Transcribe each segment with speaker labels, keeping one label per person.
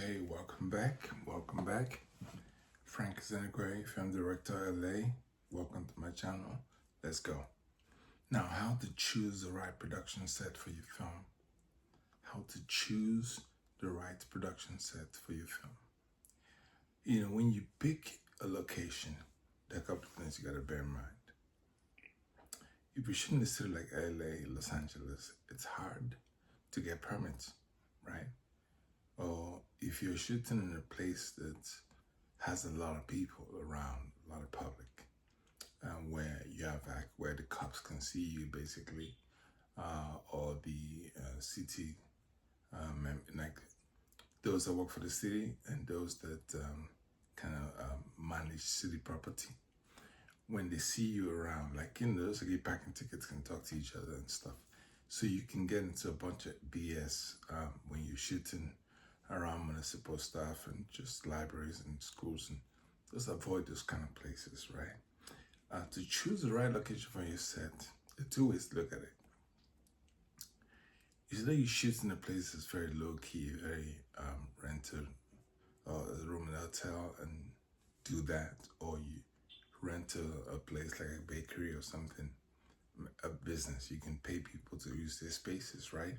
Speaker 1: Hey, welcome back. Welcome back. Frank Zenegray, film director, LA. Welcome to my channel. Let's go. Now, how to choose the right production set for your film. How to choose the right production set for your film. You know, when you pick a location, there are a couple of things you gotta bear in mind. If you're shooting in a city like LA, Los Angeles, it's hard to get permits, right? Or if you're shooting in a place that has a lot of people around, a lot of public, where you have where the cops can see you basically, or the city, like those that work for the city and those that kind of manage city property. When they see you around, like those that get parking tickets can talk to each other and stuff. So you can get into a bunch of BS when you're shooting around municipal stuff and just libraries and schools, and just avoid those kind of places, right? To choose the right location for your set, there are two ways to look at it. Is that you shoot in a place that's very low key, very rented, or a room in a hotel and do that, or you rent a place like a bakery or something, a business. You can pay people to use their spaces, right?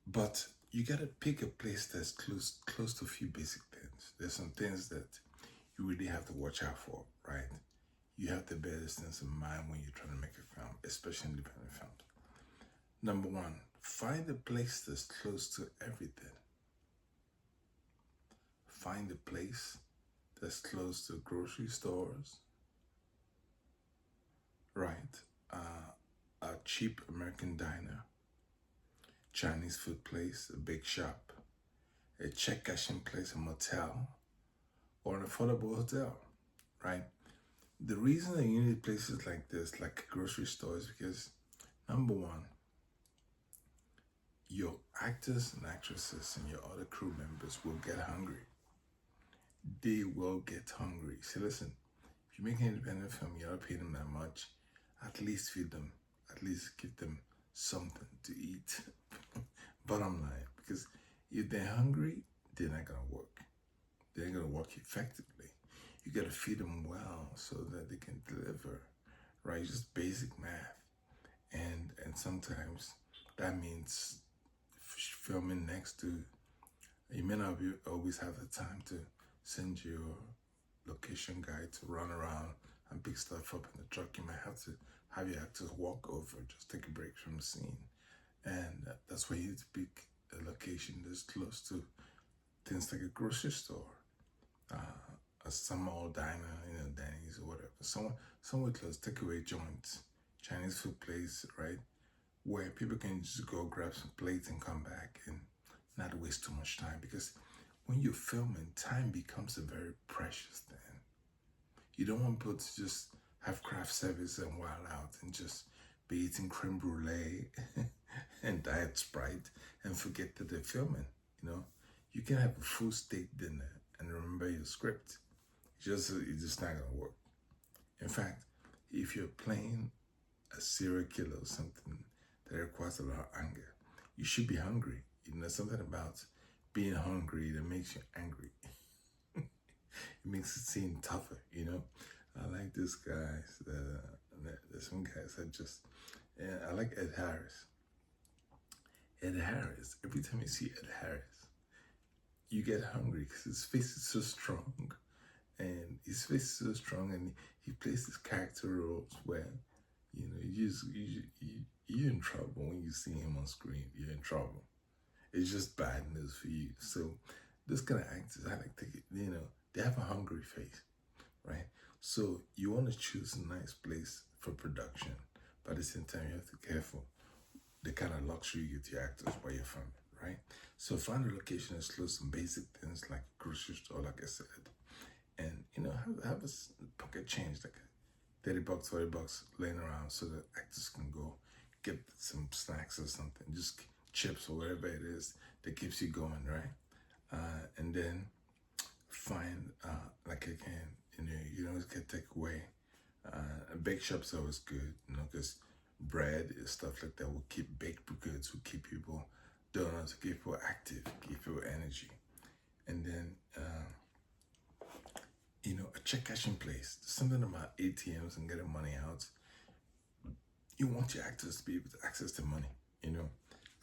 Speaker 1: But you gotta pick a place that's close to a few basic things. There's some things that you really have to watch out for, right? You have to bear these things in mind when you're trying to make a film, especially independent films. Number one, find a place that's close to everything. Find a place that's close to grocery stores, right? A cheap American diner, Chinese food place, a big shop, a check cashing place, a motel, or an affordable hotel, right? The reason that you need places like this, like grocery stores, because number one, your actors and actresses and your other crew members will get hungry. They will get hungry. See, listen, if you make an independent film, you're not paying them that much, at least feed them, at least give them something to eat. Bottom line, because if they're hungry, they're not gonna work. They're not gonna work effectively. You gotta feed them well so that they can deliver, right? Just basic math. And sometimes that means filming next to, you may not always have the time to send your location guy to run around and pick stuff up in the truck. You might have to have your actors walk over, just take a break from the scene. And that's why you need to pick a location that's close to things like a grocery store, a small diner, Denny's or whatever. Somewhere close, takeaway joints, Chinese food place, right? Where people can just go grab some plates and come back and not waste too much time. Because when you're filming, time becomes a very precious thing. You don't want people to just have craft service and wild out and just be eating creme brulee and diet Sprite and forget that they're filming. You can have a full steak dinner and remember your script. It's just not gonna work. In fact, if you're playing a serial killer or something that requires a lot of anger, you should be hungry. Something about being hungry that makes you angry. It makes it seem tougher, I like this guy. There's some guys that just, I like Ed Harris. Ed Harris, every time you see Ed Harris, you get hungry because his face is so strong. And his face is so strong, and he plays his character roles where, you're in trouble when you see him on screen. You're in trouble. It's just bad news for you. So this kind of actors, I like to get, they have a hungry face, right? So you want to choose a nice place for production, but at the same time, you have to be careful the kind of luxury you give to your actors while you're filming, right? So find a location that's close to basic things like a grocery store, like I said, and have a pocket change, like $30, $40 laying around, so that actors can go get some snacks or something, just chips or whatever it is that keeps you going, right? And then find, like again, you always get takeaway. A bake shop's always good, because bread and stuff like that baked goods will keep people, donuts will keep people active, keep people energy. And then, a check cashing place. There's something about ATMs and getting money out. You want your actors to be able to access the money,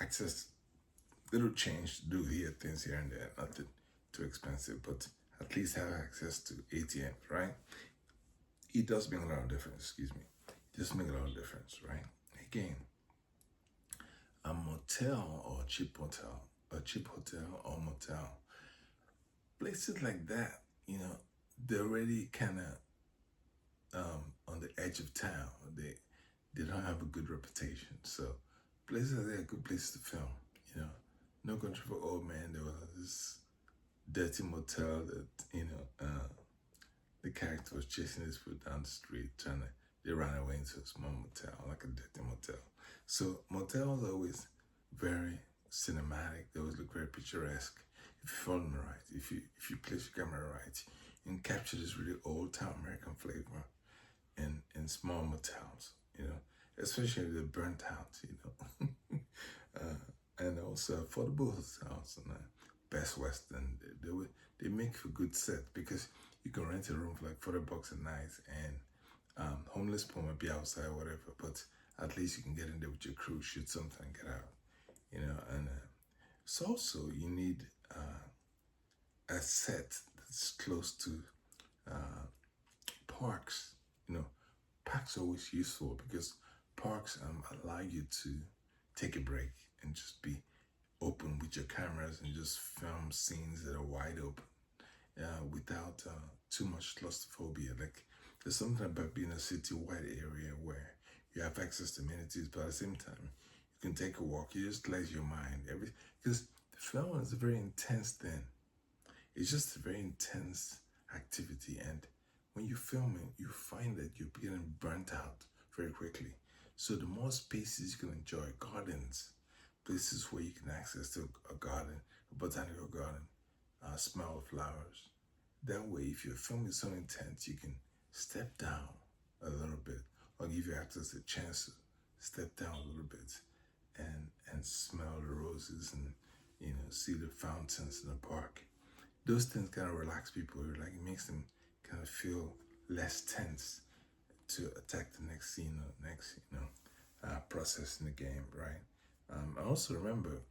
Speaker 1: access little change to do here, things here and there, nothing too expensive, but at least have access to ATM, right? It does make a lot of difference, excuse me. It does make a lot of difference, right? Again, a motel or a cheap hotel or motel, places like that, they're already kind of on the edge of town. They don't have a good reputation, so places like that are good places to film. No Country for Old Men. There was this dirty motel that the character was chasing his foot down the street, they ran away into a small motel, like a dirty motel. So motels are always very cinematic. They always look very picturesque. If you film them right, if you place your camera right, you can capture this really old time American flavor in small motels, especially the burnt out, and also affordable hotels and Best Western. They make for good set because you can rent a room for like $40 a night, and homeless people might be outside or whatever, but at least you can get in there with your crew, shoot something, and get out, and so also you need a set that's close to parks. Parks are always useful because parks allow you to take a break and just be open with your cameras and just film scenes that are wide open without too much claustrophobia. Like, there's something about being a city-wide area where you have access to amenities, but at the same time, you can take a walk. You just let your mind, because the film is a very intense thing. It's just a very intense activity, and when you're filming, you find that you're getting burnt out very quickly. So the more spaces you can enjoy, gardens, places where you can access to a garden, a botanical garden, smell of flowers. That way, if your film is so intense, you can step down a little bit, or give your actors a chance to step down a little bit and smell the roses and see the fountains in the park. Those things kind of relax people. Like, it makes them kind of feel less tense to attack the next scene or next process in the game, right? I also remember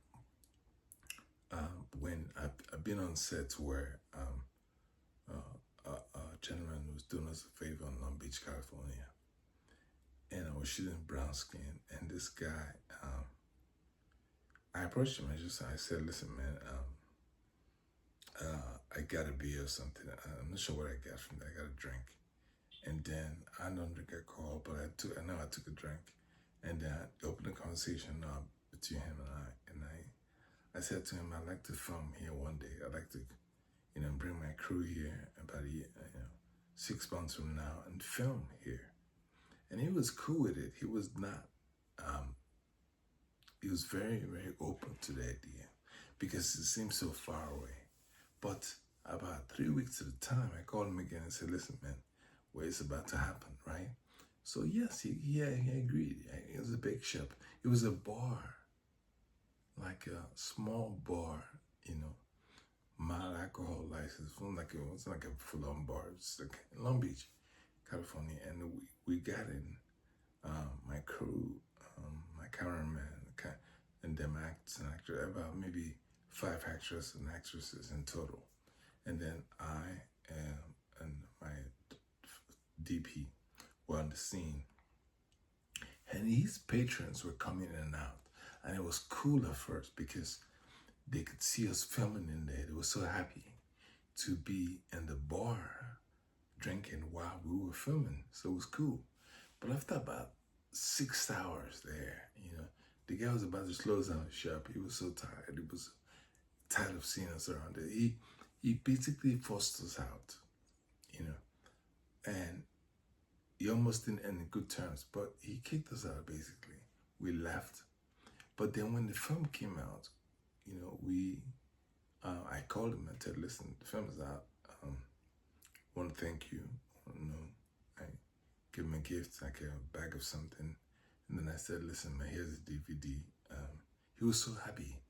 Speaker 1: when I've been on sets where a gentleman was doing us a favor in Long Beach, California, and I was shooting brown skin, and this guy, I approached him. I said, "Listen, man, I got a beer or something. I'm not sure what I got from that. I got a drink." And then I don't drink alcohol, but I know I took a drink, and then I opened a conversation between him and I. I said to him, "I'd like to film here one day. I'd like to, bring my crew here about 6 months from now and film here." And he was cool with it. He was not. He was very, very open to the idea because it seemed so far away. But about 3 weeks at a time, I called him again and said, "Listen, man, where it's about to happen, right?" So yes, he agreed. It was a big shop. It was a bar, like a small bar, mild alcohol license. It wasn't like a full-on bar. It's like in Long Beach, California, and we got in. My crew, my cameraman, and them actors and actors, about maybe 5 actors and actresses in total, and then I and my DP were on the scene, and these patrons were coming in and out, and it was cool at first because they could see us filming in there. They were so happy to be in the bar drinking while we were filming, so it was cool. But after about 6 hours there, the guy was about to close down the shop. He was so tired. He was tired of seeing us around there. He basically forced us out, and he almost didn't end in good terms, but he kicked us out basically. We left. But then when the film came out, I called him and said, "Listen, the film is out. Want to thank you." I give him a gift, like a bag of something. And then I said, "Listen, man, here's the DVD." He was so happy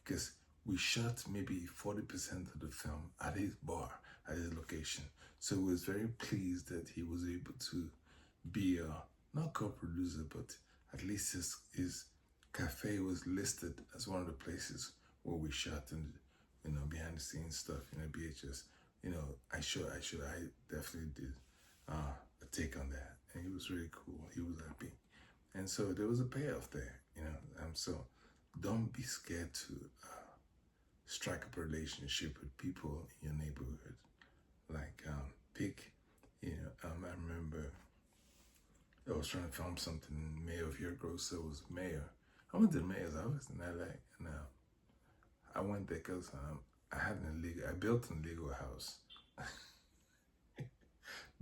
Speaker 1: because we shot maybe 40% of the film at his bar, at his location. So he was very pleased that he was able to be a, not co-producer, but at least his cafe was listed as one of the places where we shot and, behind the scenes stuff, BHS. I definitely did a take on that. And he was really cool. He was happy. And so there was a payoff there, so don't be scared to strike up a relationship with people in your neighborhood. Like, I remember I was trying to film something in Mayor of Your Grocer was mayor. I went to the mayor's office in LA, and I went there because I built an illegal house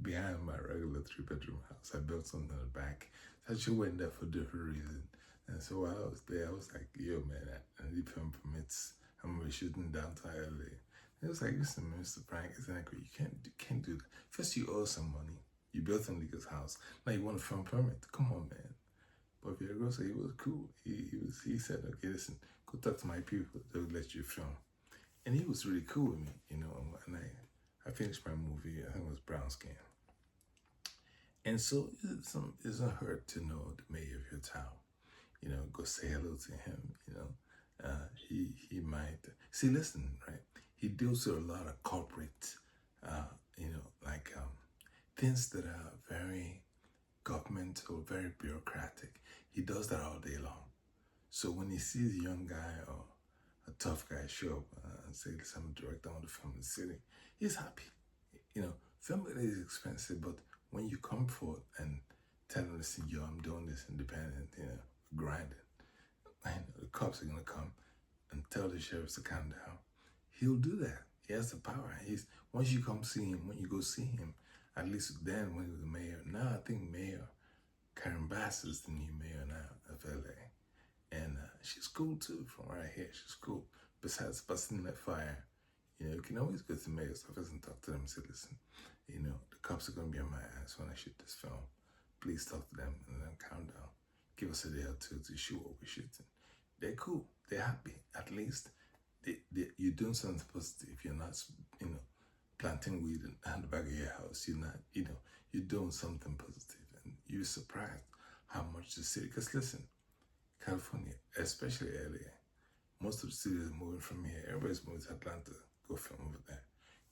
Speaker 1: behind my regular 3-bedroom house. I built something in the back. So I just went there for different reasons. And so while I was there, I was like, yo, man, I need film permits. I'm going to be shooting downtown LA. It was like, listen, Mr. Frank, it's like, you can't do that. First, you owe some money. You built an illegal house. Now you want a film permit. Come on, man. But Villargosa, he was cool. He said, okay, listen, go talk to my people. They'll let you film. And he was really cool with me, and I finished my movie. I think it was Brown Skin. And so it's not hurt to know the mayor of your town. Go say hello to him. He might see. Listen, right? He deals with a lot of corporate, things that are very governmental, very bureaucratic. He does that all day long. So when he sees a young guy or a tough guy show up and say, listen, I'm a director, I want to film in the city, he's happy. Film is expensive, but when you come forth and tell him, listen, yo, I'm doing this independent, grinding, the cops are going to come and tell the sheriffs to calm down, he'll do that. He has the power. Once you come see him, when you go see him, at least then when he was the mayor, now I think Mayor Karen Bass is the new mayor now of LA. And she's cool too, from what I hear. She's cool. Besides busting that fire, you can always go to the mayor's office and talk to them and say, listen, the cops are going to be on my ass when I shoot this film. Please talk to them and then calm down. Give us a day or two to shoot what we're shooting. They're cool. They're happy. At least you're doing something positive. You're not, planting weed in the back of your house. You're not, you're doing something positive. And you're surprised how much the city, because listen, California, especially LA, most of the cities are moving from here. Everybody's moving to Atlanta, go film over there.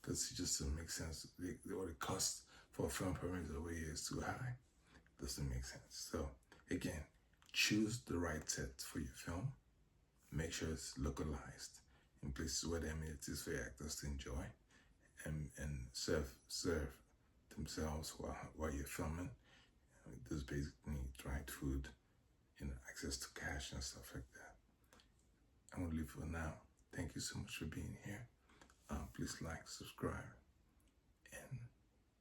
Speaker 1: Because it just doesn't make sense. The cost for a film permit over here is too high. Doesn't make sense. So, again, choose the right set for your film. Make sure it's localized in places where the amenities for your actors to enjoy and serve themselves while you're filming. Those basic needs, right? Food, access to cash and stuff like that. I'm going to leave for now. Thank you so much for being here. Please like, subscribe, and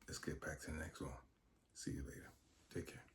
Speaker 1: let's get back to the next one. See you later. Take care.